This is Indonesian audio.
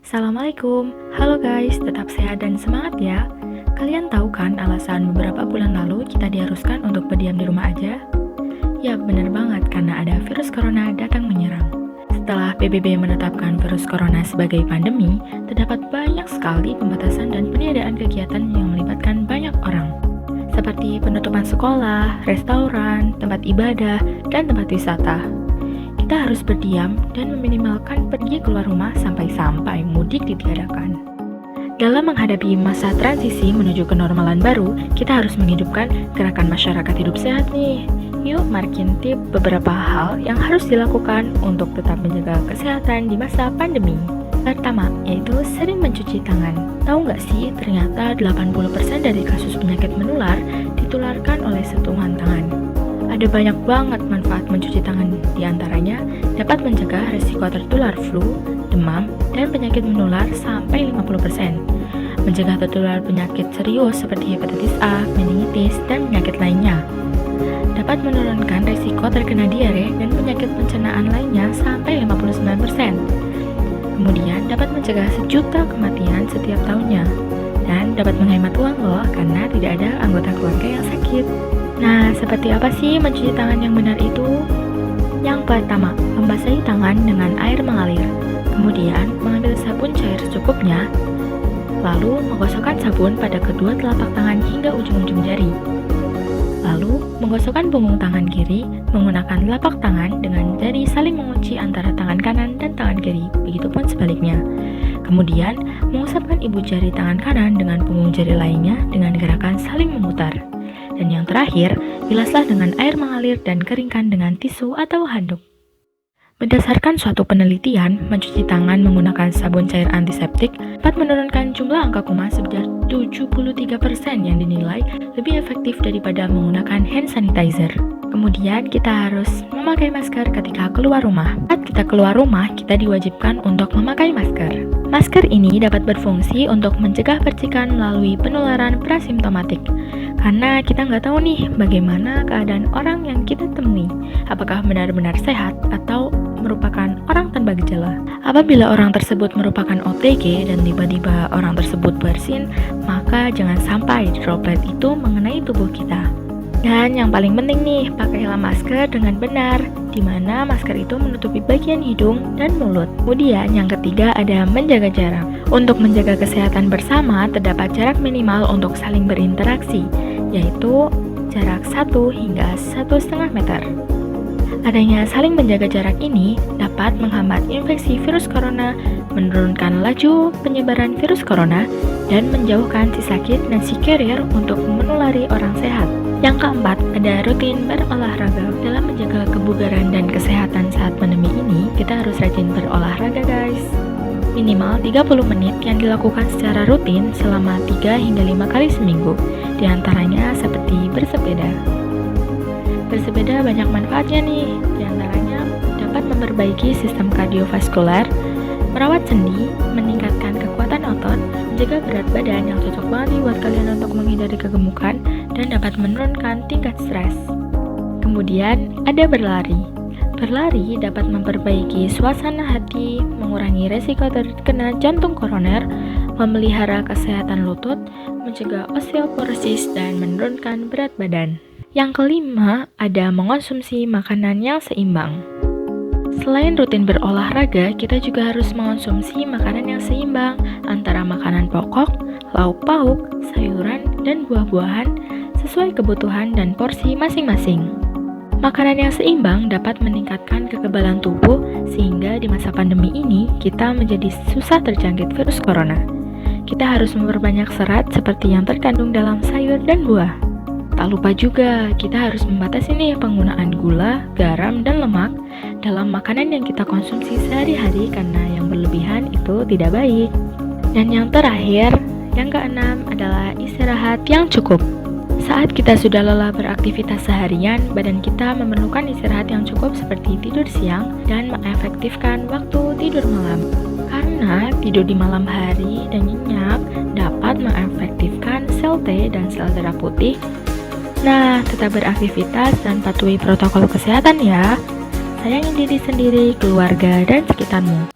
Assalamualaikum, halo guys, tetap sehat dan semangat ya. Kalian tahu kan alasan beberapa bulan lalu kita diharuskan untuk berdiam di rumah aja? Ya bener banget, karena ada virus corona datang menyerang. Setelah PBB menetapkan virus corona sebagai pandemi, terdapat banyak sekali pembatasan dan peniadaan kegiatan yang melibatkan banyak orang. Seperti penutupan sekolah, restoran, tempat ibadah, dan tempat wisata. Kita harus berdiam dan meminimalkan pergi keluar rumah sampai mudik ditiadakan. Dalam menghadapi masa transisi menuju kenormalan baru, kita harus menghidupkan gerakan masyarakat hidup sehat nih. Yuk, mari intip beberapa hal yang harus dilakukan untuk tetap menjaga kesehatan di masa pandemi. Pertama, yaitu sering mencuci tangan. Tahu nggak sih, ternyata 80% dari kasus penyakit menular ditularkan oleh sentuhan tangan. Ada banyak banget manfaat mencuci tangan, diantaranya dapat mencegah risiko tertular flu, demam, dan penyakit menular sampai 50%. Mencegah tertular penyakit serius seperti hepatitis A, meningitis, dan penyakit lainnya. Dapat menurunkan risiko terkena diare dan penyakit pencernaan lainnya sampai 59%. Kemudian dapat mencegah 1 juta kematian setiap tahunnya. Dan dapat menghemat uang loh, karena tidak ada anggota keluarga yang sakit. Nah, seperti apa sih mencuci tangan yang benar itu? Yang pertama, membasahi tangan dengan air mengalir. Kemudian, mengambil sabun cair secukupnya. Lalu, menggosokkan sabun pada kedua telapak tangan hingga ujung-ujung jari. Lalu, menggosokkan punggung tangan kiri menggunakan telapak tangan dengan jari saling mengunci antara tangan kanan dan tangan kiri, begitupun sebaliknya. Kemudian, mengusapkan ibu jari tangan kanan dengan punggung jari lainnya dengan gerakan saling memutar. Dan yang terakhir, bilaslah dengan air mengalir dan keringkan dengan tisu atau handuk. Berdasarkan suatu penelitian, mencuci tangan menggunakan sabun cair antiseptik dapat menurunkan jumlah angka kuman sebesar 73% yang dinilai lebih efektif daripada menggunakan hand sanitizer. Kemudian kita harus memakai masker ketika keluar rumah. Saat kita keluar rumah, kita diwajibkan untuk memakai masker. Masker ini dapat berfungsi untuk mencegah percikan melalui penularan prasimptomatik. Karena kita nggak tahu nih bagaimana keadaan orang yang kita temui. Apakah benar-benar sehat atau merupakan orang tanpa gejala. Apabila orang tersebut merupakan OTG dan tiba-tiba orang tersebut bersin, maka jangan sampai droplet itu mengenai tubuh kita. Dan yang paling penting nih, pakailah masker dengan benar, di mana masker itu menutupi bagian hidung dan mulut. Kemudian yang ketiga ada menjaga jarak. Untuk menjaga kesehatan bersama, terdapat jarak minimal untuk saling berinteraksi, yaitu jarak 1 hingga 1,5 meter. Adanya saling menjaga jarak ini dapat menghambat infeksi virus corona, menurunkan laju penyebaran virus corona, dan menjauhkan si sakit dan si carrier untuk menulari orang sehat. Yang keempat, ada rutin berolahraga. Dalam menjaga kebugaran dan kesehatan saat pandemi ini, kita harus rajin berolahraga guys. Minimal 30 menit yang dilakukan secara rutin selama 3 hingga 5 kali seminggu, diantaranya seperti bersepeda. Bersepeda banyak manfaatnya nih, diantaranya dapat memperbaiki sistem kardiovaskuler, merawat sendi, meningkatkan kekuatan otot, menjaga berat badan yang cocok banget nih buat kalian untuk menghindari kegemukan, dan dapat menurunkan tingkat stres. Kemudian ada berlari. Berlari dapat memperbaiki suasana hati, mengurangi resiko terkena jantung koroner, memelihara kesehatan lutut, mencegah osteoporosis, dan menurunkan berat badan. Yang kelima, ada mengonsumsi makanan yang seimbang. Selain rutin berolahraga, kita juga harus mengonsumsi makanan yang seimbang antara makanan pokok, lauk pauk, sayuran, dan buah-buahan sesuai kebutuhan dan porsi masing-masing. Makanan yang seimbang dapat meningkatkan kekebalan tubuh sehingga di masa pandemi ini kita menjadi susah terjangkit virus corona. Kita harus memperbanyak serat seperti yang terkandung dalam sayur dan buah. Tak lupa juga, kita harus membatasi nih penggunaan gula, garam, dan lemak dalam makanan yang kita konsumsi sehari-hari karena yang berlebihan itu tidak baik. Dan yang terakhir, yang keenam adalah istirahat yang cukup. Saat kita sudah lelah beraktivitas seharian, badan kita memerlukan istirahat yang cukup seperti tidur siang dan mengefektifkan waktu tidur malam. Karena tidur di malam hari dan nyenyak dapat mengefektifkan sel T dan sel darah putih. Nah, tetap beraktivitas dan patuhi protokol kesehatan ya. Sayangi diri sendiri, keluarga, dan sekitarmu.